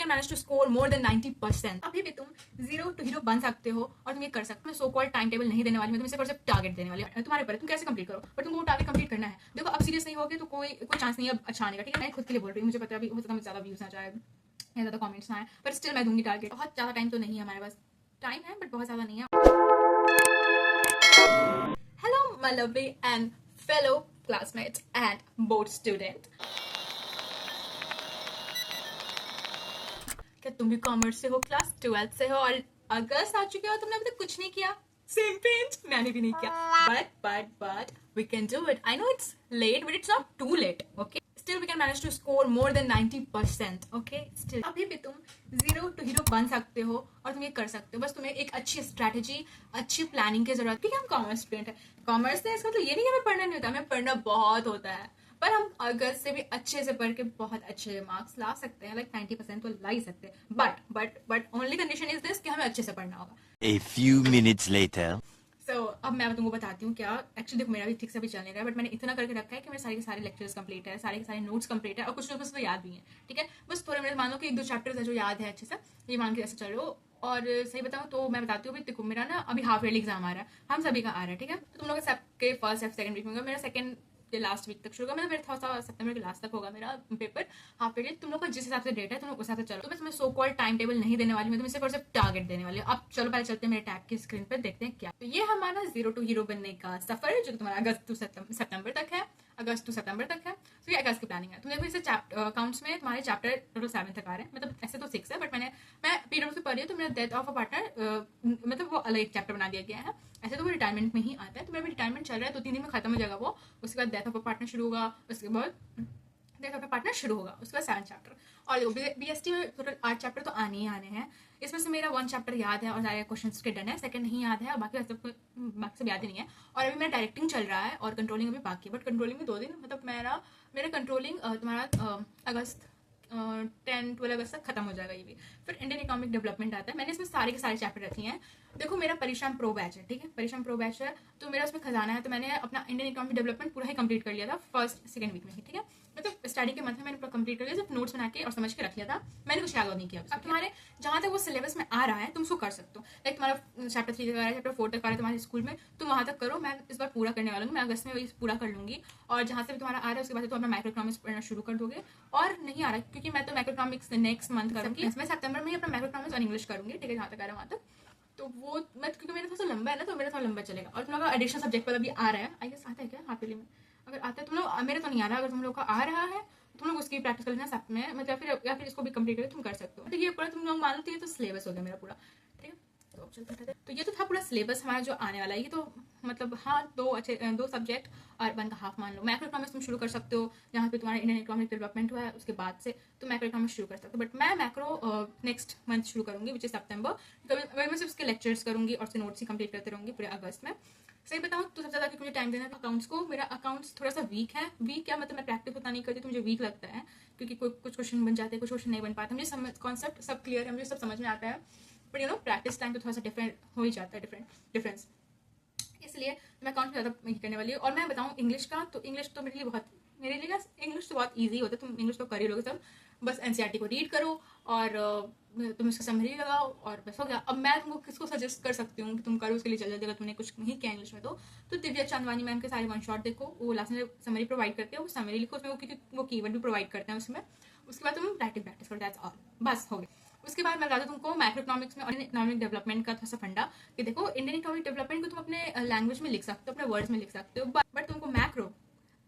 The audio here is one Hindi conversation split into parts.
Can manage to score more than 90%। अभी भी तुम जीरो टू हीरो बन सकते हो और तुम ये कर सकते हो। सो कॉल्ड टाइम टेबल नहीं देने वाली, मैं तुम्हें सिर्फ टारगेट देने वाली हूं। तुम्हारे ऊपर तुम कैसे कंप्लीट करो, पर तुमको वो टारगेट कंप्लीट करना है। देखो अब सीरियस नहीं होगे तो कोई चांस नहीं है अच्छा आने का, ठीक है। मैं खुद के लिए बोल रही हूँ, मुझे पता है अभी हो सकता है ज्यादा व्यूज ना जाए या ज्यादा कमेंट्स ना आए, पर स्टिल मैं दूंगी टारगेट। बहुत ज्यादा टाइम तो नहीं है हमारे पास, टाइम है बट बहुत ज्यादा नहीं है। Hello my lovely and fellow classmates and board student, क्या तुम भी कॉमर्स से हो, क्लास 12 से हो और अगस्त आ चुके हो, तुमने अभी तक कुछ नहीं किया। सेम पेंच मैंने भी नहीं किया, but we can do it. I know it's late but it's not too late, okay. Still we can manage to score more than 90%, okay. Still अभी भी तुम जीरो टू हीरो बन सकते हो और तुम ये कर सकते हो। बस तुम्हें एक अच्छी स्ट्रैटेजी, अच्छी प्लानिंग की जरूरत है, क्योंकि हम कॉमर्स स्टूडेंट है। कॉमर्स से इसका मतलब ये नहीं कि हमें पढ़ना नहीं होता, हमें पढ़ना बहुत होता है, पर हम अगस्त से भी अच्छे से पढ़ के बहुत अच्छे मार्क्स ला सकते हैं, लाइक 90% तो ला ही सकते हैं। But only condition is this कि हमें अच्छे से पढ़ना होगा। A few minutes later. अब मैं तुमको बताती हूँ क्या। एक्चुअली देखो मेरा भी ठीक से भी चल नहीं रहा है, बट मैंने इतना करके रखा है कि मेरे सारे के सारे लेक्चर्स कंप्लीट है, सारे के सारे नोट्स कंप्लीट है और कुछ बस तो याद भी है, ठीक है। बस थोड़े मेरे मान लो कि एक दो चैप्टर्स है जो याद है अच्छे से, ये मान के ऐसे चलो। और सही बताऊँ तो मैं बताती हूँ, देखो मेरा ना अभी हाफ ईयरली एग्जाम आ रहा है, हम सभी का आ रहा है, ठीक है। तो तुम लोग सबके फर्स्ट या सेकंड वीक में होगा, मेरा सेकंड के लास्ट वीक तक शुरू होगा, मतलब मेरा थोड़ा सा सितंबर के लास्ट तक होगा मेरा पेपर हाफ ईयरली। तुम लोग का जिस हिसाब से डेट है तुम लोग उस हिसाब से चलो। तो मैं तुम्हें सो कॉल्ड टाइम टेबल नहीं देने वाली, मैं तुम्हें सिर्फ और सिर्फ टारगेट देने वाली हूँ। अब चलो पहले चलते हैं मेरे टैब की स्क्रीन पर, देखते हैं क्या। तो ये हमारा जीरो टू हीरो बनने का सफर है, जो तुम्हारा अगस्त टू सितंबर तक है, अगस्त टू सितंबर तक है। तो ये अगस्त की प्लानिंग है। तुम देखो इसे अकाउंट्स में तुम्हारे चैप्टर टोटल 7 तक आ रहे हैं, मतलब ऐसे तो 6 है, बट मैं पीरियड से पढ़ रही हूँ, तो मेरा डेथ ऑफ अ पार्टनर मतलब वो अलग एक चैप्टर बना दिया गया है। ऐसे तो वो रिटायरमेंट में ही आता है, तो मेरा भी रिटायरमेंट चल रहा है, 2-3 दिन में खत्म हो जाएगा वो। उसके बाद डेथ ऑफ अ पार्टनर शुरू होगा, उसके बाद डेथ ऑफ अ पार्टनर शुरू होगा, उसके बाद 7 चैप्टर। और बीएसटी में टोटल 8 चैप्टर तो आने ही आने हैं। इसमें से मेरा 1 चैप्टर याद है और सारे क्वेश्चन के डन है, सेकंड नहीं याद है और बाकी सब याद ही नहीं है। और अभी मेरा डायरेक्टिंग चल रहा है और कंट्रोलिंग अभी बाकी है, बट कंट्रोलिंग में 2 दिन, मतलब मेरा कंट्रोलिंग तुम्हारा अगस्त 10-12 अगस्त तक खत्म हो जाएगा ये भी। फिर इंडियन इकोनॉमिक डेवलपमेंट आता है, मैंने इसमें सारे के सारे चैप्टर रखे हैं। देखो मेरा परिश्रम प्रो बैच है, ठीक है, परिश्रम प्रो बैच है, तो मेरा उसमें खजाना है। तो मैंने अपना इंडियन इकोनॉमिक डेवलपमेंट पूरा ही कंप्लीट कर लिया था फर्स्ट सेकंड वीक में ही, ठीक है। मतलब स्टडी के मंथ में मैंने पूरा कंप्लीट कर लिया, सिर्फ नोट्स बना के और समझ के रख लिया था, मैंने कुछ याद नहीं किया। अब तुम्हारे जहाँ तक वो सिलेबस में आ रहा है तुम उसको कर सकते हो, लाइक तुम्हारा चैप्टर 3 तक आ रहा है, चैप्टर 4 तक आ रहा है तुम्हारे स्कूल में, तुम वहाँ तक करो। मैं इस बार पूरा करने वाला हूँ, मैं अगस्त में वही पूरा कर लूंगी। और जहाँ से भी तुम्हारा आ रहा है उसके बाद तो अपना माइक्रो इकोनॉमिक्स पढ़ना शुरू कर दोगे। और नहीं आ रहा क्योंकि मैं तो माइक्रो इकोनॉमिक्स नेक्स्ट मंथ करूँगी, मैं सितंबर में ही अपना माइक्रो इकोनॉमिक्स और इंग्लिश करूँगी, ठीक है, जहाँ तक आ रहा है वहाँ तक। तो वो मैं क्योंकि मेरा थोड़ा सा लंबा है ना, तो मेरा थोड़ा लंबा चलेगा। और तुम लोग का एडिशनल सब्जेक्ट पर अभी आ रहा है, आई गेस आता है क्या हाफ ईयरली में, अगर आता है तुम लोग, मेरा तो नहीं आ रहा, अगर तुम लोग का आ रहा है तुम लोग उसकी प्रैक्टिस कर लेना सब में, मतलब या फिर इसको भी कंप्लीट करके तुम कर सकते हो। तो ये पूरा तुम लोग मान लो, तो ये तो सिलेबस हो गया मेरा पूरा, ठीक है। तो अब चलते हैं, तो ये तो था पूरा सिलेबस हमारा जो आने वाला है। ये तो मतलब हाँ, दो सब्जेक्ट और 1 का हाफ मान लो। मैक्रो इकोनॉमिक्स तुम शुरू कर सकते हो, जहाँ पे तुम्हारा इंडियन इकोनॉमिक डेवलपमेंट हुआ है उसके बाद से तो मैक्रो इकोनॉमिक्स शुरू कर सकते हो। बट मैं मैक्रो नेक्स्ट मंथ शुरू करूँगी, विच इज सितंबर। कभी मैं सिर्फ उसके लेक्चर्स करूँगी और उसके नोट्स ही कंप्लीट करते रहूँगी पूरे अगस्त में। सही बताऊँ तो सबसे ज़्यादा मुझे टाइम देना है अकाउंट्स को। मेरा अकाउंट्स थोड़ा सा वीक है, वीक क्या मतलब मैं प्रैक्टिस उतना नहीं करती तो मुझे वीक लगता है, क्योंकि कुछ क्वेश्चन बन जाते हैं, कुछ क्वेश्चन नहीं बन पाते। मुझे कॉन्सेप्ट सब क्लियर है, मुझे सब समझ में आता है, but you know practice time तो थोड़ा सा डिफरेंट हो ही जाता है, डिफरेंस। इसलिए मैं अकाउंट ज़्यादा करने वाली हूँ। और मैं बताऊँ इंग्लिश का, तो इंग्लिश तो मेरे लिए इंग्लिश तो बहुत ईजी होता है, तुम इंग्लिश तो कर ही लोगे सब। बस एनसीईआरटी को रीड करो और तुम इसका समरी लगाओ और बस हो गया। अब मैं तुमको किसको सजेस्ट कर सकती हूँ कि तुम करो उसके लिए जल्दी, अगर तुमने कुछ नहीं किया इंग्लिश में तो दिव्या चांदवानी मैम के सारे 1 शॉट देखो, वो लास्ट में समरी प्रोवाइड करते हैं, वो समरी लिखो उसमें, क्योंकि वो कीवर्ड भी प्रोवाइड करते हैं उसमें। उसके बाद तुम राइटिंग प्रैक्टिस करो, दैट्स ऑल, बस हो गया। उसके बाद मैं बता दूँ तुमको मैक्रो इकोनॉमिक्स में और इकोनॉमिक डेवलपमेंट का थोड़ा सा फंडा, कि देखो इंडियन इकोनॉमिक डेवलपमेंट को तुम अपने लैंग्वेज में लिख सकते हो, अपने वर्ड्स में लिख सकते हो, बट तुमको मैक्रो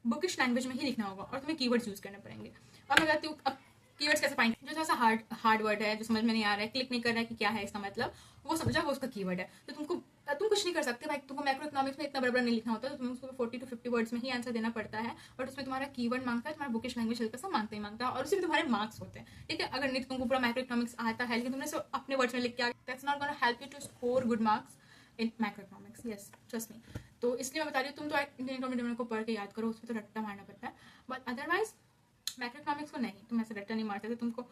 बुकिश लैंग्वेज में ही लिखना होगा और तुम्हें कीवर्ड्स यूज करने पड़ेंगे। और मैं कहती हूँ अब कीवर्ड्स कैसे फाइंड, जो थोड़ा सा हार्ड वर्ड है, जो समझ में नहीं आ रहा है, क्लिक नहीं कर रहा है कि क्या है इसका मतलब, वो समझा, वो उसका कीवर्ड है। तो तुम कुछ नहीं कर सकते भाई, तुमको मैक्रो इकोनॉमिक्स में इतना बड़ा नहीं लिखना होता, तो तुम्हें उसको 40 to 50 वर्ड्स में ही आंसर देना पड़ता है। बट उसमें तुम्हारा कीवर्ड मांगता है, तुम्हारा बुकिश लैंग्वेज हल्का सा मांगता है, और उसमें तुम्हारे मार्क्स होते हैं, ठीक है। अगर नहीं तुमको पूरा मैक्रो इकोनॉमिक्स आता है लेकिन तुमने सिर्फ अपने वर्ड्स में लिख के, that's not gonna help you to score good marks in macro economics, yes trust me. तो इसलिए मैं बता रही हूँ, तुम तो इंडियन इकोनॉमिक को पढ़ के याद करो, उसमें तो रट्टा मारना पड़ता है, बट अदरवाइज मैक्रो इकोनॉमिक्स को नहीं, तुम ऐसे रट्टा नहीं मार सकते। तुमको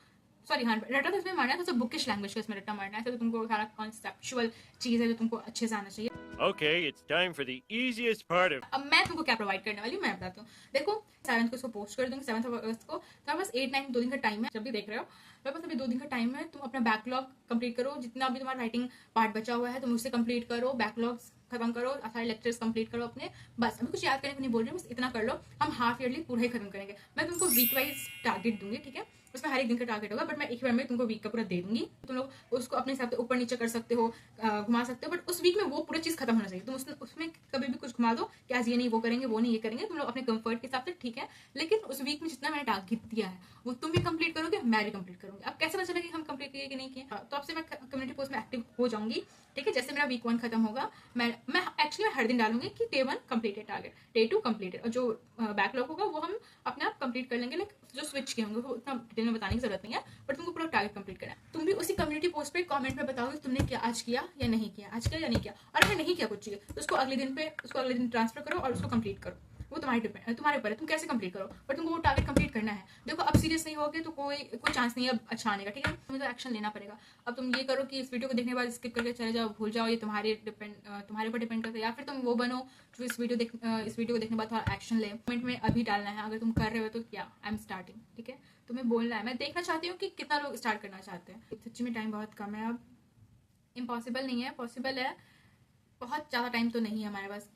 सॉरी हाँ, रट्टा तो इसमें मारना है, तो बुकिश लैंग्वेज को इसमें रट्टा मारना है, तो तुमको सारा कॉन्सेप्चुअल चीज़ है जो तुमको अच्छे से आना चाहिए। Okay, it's time for the easiest part of. अब मैं तुमको क्या प्रोवाइड करने वाली हूँ मैं बताती हूँ। देखो 7th को इसको पोस्ट कर दूंगी, 7 अगस्त को। तुम्हारे पास 8, 9 2 दिन का टाइम है। जब भी देख रहे हो तुम्हारे पास अभी 2 दिन का टाइम है। तुम अपना बैकलॉग कंप्लीट करो, जितना भी तुम्हारा राइटिंग पार्ट बचा हुआ है तुम उससे कंप्लीट करो, बैकलॉग्स खत्म करो, सारे लेक्चर्स कंप्लीट करो अपने। बस अभी कुछ याद करने को नहीं बोल रही हूँ, बस इतना कर लो। हम हाफ ईयरली पूरा ही खत्म करेंगे। मैं तुमको वीक वाइज टारगेट दूंगी, ठीक है? उसमें हर एक दिन का टारगेट होगा, बट मैं एक बार में तुमको वीक का पूरा दे दूंगी। तुम लोग उसको अपने हिसाब से ऊपर नीचे कर सकते हो, घुमा सकते हो, बट उस वीक में वो पूरा चीज खत्म होना चाहिए। तुम उसमें कभी भी कुछ घुमा दो कि आज ये नहीं वो करेंगे, वो नहीं ये करेंगे, तुम लोग अपने कंफर्ट के हिसाब से, ठीक है? लेकिन उस वीक में जितना मैंने टारगेट दिया है वो तुम भी कंप्लीट करोगे, मैं भी कंप्लीट करूंगी। अब कैसे पता चलेगा कि हम कंप्लीट किए कि नहीं किए? तो आपसे मैं कम्युनिटी पोस्ट में एक्टिव हो जाऊंगी, ठीक है? जैसे मेरा वीक 1 खत्म होगा, मैं एक्चुअली हर दिन डालूंगी कि day 1 completed target, day 2 completed, और जो बैकलॉग होगा वो हम अपने आप कंप्लीट कर लेंगे। लाइक जो स्विच के होंगे वो उतना डिटेल में बताने की जरूरत नहीं है, बट तुमको पूरा टारगेट कंप्लीट करना है। तुम भी उसी कम्युनिटी पोस्ट पे कमेंट में बताओगे तुमने क्या आज किया या नहीं किया, आज किया या नहीं किया। और अगर नहीं किया कुछ चीज तो उसको अगले दिन ट्रांसफर करो और उसको कंप्लीट करो। वो तुम्हारे ऊपर है, तुम कैसे कंप्लीट करो, बट तुमको वो टारगेट कंप्लीट करना है। देखो अब सीरियस नहीं होगे तो कोई चांस नहीं है अब अच्छा आने का, ठीक है? तुम्हें तो एक्शन लेना पड़ेगा। अब तुम ये करो कि इस वीडियो को देखने के बाद स्किप करके चले जाओ, भूल जाओ, ये तुम्हारे ऊपर डिपेंड करता है। या फिर तुम वो बनो जो इस वीडियो को देखने के बाद थोड़ा एक्शन ले। कमेंट में अभी डालना है अगर तुम कर रहे हो तो क्या आई एम स्टार्टिंग, ठीक है? तुम्हें बोलना है। मैं देखना चाहती हूँ कि कितना लोग स्टार्ट करना चाहते हैं। सच्ची में टाइम बहुत कम है, अब इम्पॉसिबल नहीं है, पॉसिबल है। बहुत ज़्यादा टाइम तो नहीं है हमारे पास,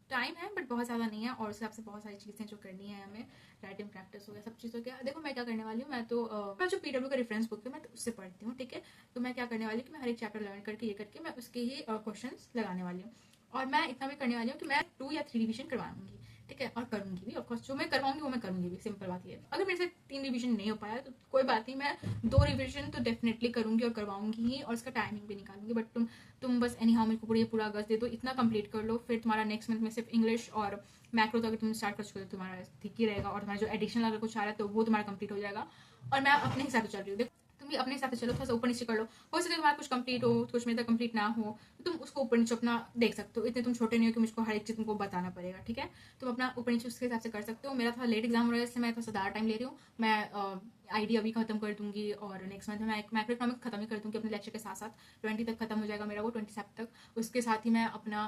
टाइम है बट बहुत ज़्यादा नहीं है। और उससे आपसे बहुत सारी चीज़ें जो करनी है हमें, राइटिंग प्रैक्टिस हो गया, सब चीज़ हो गया। देखो मैं क्या करने वाली हूँ, मैं जो PW का रेफरेंस बुक है मैं तो उससे पढ़ती हूँ, ठीक है? तो मैं क्या करने वाली हूँ कि मैं हर एक चैप्टर लर्न करके ये करके मैं उसके ही क्वेश्चन लगाने वाली हूँ। और मैं इतना भी करने वाली हूँ कि मैं 2 या 3 रिविजन करवाऊंगी, ठीक है? और करूंगी भी, ऑफकोर्स जो मैं करवाऊंगी वो मैं करूंगी भी। सिंपल बात ये है। अगर मेरे से 3 रिविजन नहीं हो पाया तो कोई बात नहीं, मैं 2 रिविजन तो डेफिनेटली करूंगी और करवाऊंगी ही, और उसका टाइमिंग भी निकालूंगी। बट तुम बस एनी हाउ मेरे को पूरा अगस्त दे दो, इतना कंप्लीट कर लो। फिर तुम्हारा नेक्स्ट मंथ में सिर्फ इंग्लिश और मैक्रो तो अगर तुम स्टार्ट कर चुके तो तुम्हारा ठीक ही रहेगा, और तुम्हारा जो एडिशनल अगर कुछ आ रहा है तो वो तुम्हारा कंप्लीट हो जाएगा। और मैं अपने हिसाब से चल रही हूँ, देखो तुम भी अपने हिसाब से चलो, थोड़ा सा ऊपर नीचे कर लो। हो सकता है तुम्हारा कुछ कंप्लीट हो, कुछ मेरे तक कंप्लीट ना हो, तो तुम उसको ऊपर नीचे अपना देख सकते हो। इतने तुम छोटे नहीं हो कि मुझको हर एक चीज़ तुमको बताना पड़ेगा, ठीक है? तुम अपना ऊपर नीचे उसके हिसाब से कर सकते हो। मेरा थोड़ा लेट एग्जाम हो रहा है इसलिए मैं थोड़ा सा ज़्यादा टाइम ले रही हूँ। मैं ID अभी खत्म कर दूंगी और नेक्स्ट मंथ में मैं मैक्रो इकोनॉमिक्स खत्म ही कर दूंगी अपने लेक्चर के साथ साथ। 20 तक खत्म हो जाएगा मेरा वो, 27 तक। उसके साथ ही मैं अपना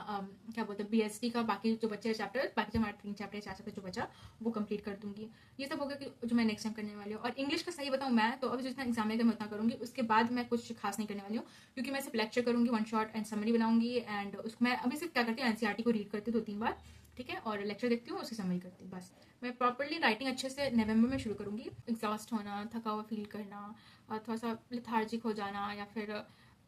क्या बोलते हैं BST का बाकी जो बच्चे चैप्टर, बाकी जो हमारे 3 चैप्टर 4 चैप्टर जो बचा वो कंप्लीट कर दूंगी। ये सब हो गया कि जो मैं नेक्स्ट टाइम करने वाली हूँ। और इंग्लिश का सही बताऊँ मैं तो अभी जितना एग्जाम है मैं उतना करूँगी, उसके बाद मैं कुछ खास नहीं करने वाली हूँ, क्योंकि मैं सिर्फ लेक्चर करूँगी, 1 शॉट एंड समरी बनाऊंगी। एंड उसको मैं अभी सिर्फ क्या करती हूँ, NCERT को रीड करती हूँ 2-3 बार, ठीक है? और लेक्चर देखती हूँ, उसकी समरी करती हूँ, बस। मैं प्रॉपर्ली राइटिंग अच्छे से नवंबर में शुरू करूँगी। एग्जॉस्ट होना, थका हुआ फील करना, और थोड़ा सा लेथार्जिक हो जाना, या फिर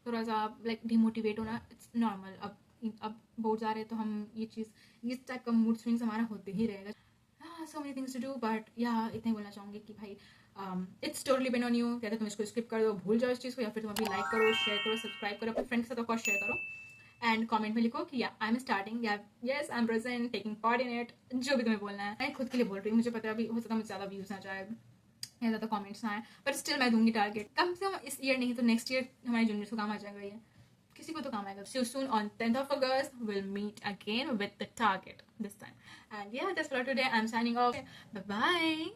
थोड़ा सा लाइक डिमोटिवेट होना, इट्स नॉर्मल। अब बोर्ड्स आ रहे हैं तो हम ये टाइप का मूड स्विंग्स हमारा होते ही रहेगा। So many things to do, but yeah इतना ही बोलना चाहूँगी कि भाई it's totally depend on you. कहते तुम इसको स्किप कर दो, भूल जाओ इस चीज़ को, या फिर तुम अभी लाइक करो, शेयर करो, सब्सक्राइब करो, अपने फ्रेंड्स के साथ ऑफकोर्स शेयर करो। एंड कमेंट में लिखो कि या आई एम स्टार्टिंग, या yes I am present, taking part in it, जो भी तुम्हें बोलना है। मैं खुद के लिए बोल रही हूँ, मुझे पता है अभी हो सकता है मुझे ज़्यादा व्यूज़ ना जाए या ज़्यादा कमेंट्स ना आए, बट स्टिल मैं दूंगी टारगेट। कम से कम इस ईयर नहीं तो नेक्स्ट ईयर हमारे जूनियर्स को काम आ जाएगा, ये किसी को तो काम आएगा। So soon on 10th of August we'll meet again with the target this time. And yeah, that's for today. I'm signing off. Bye bye.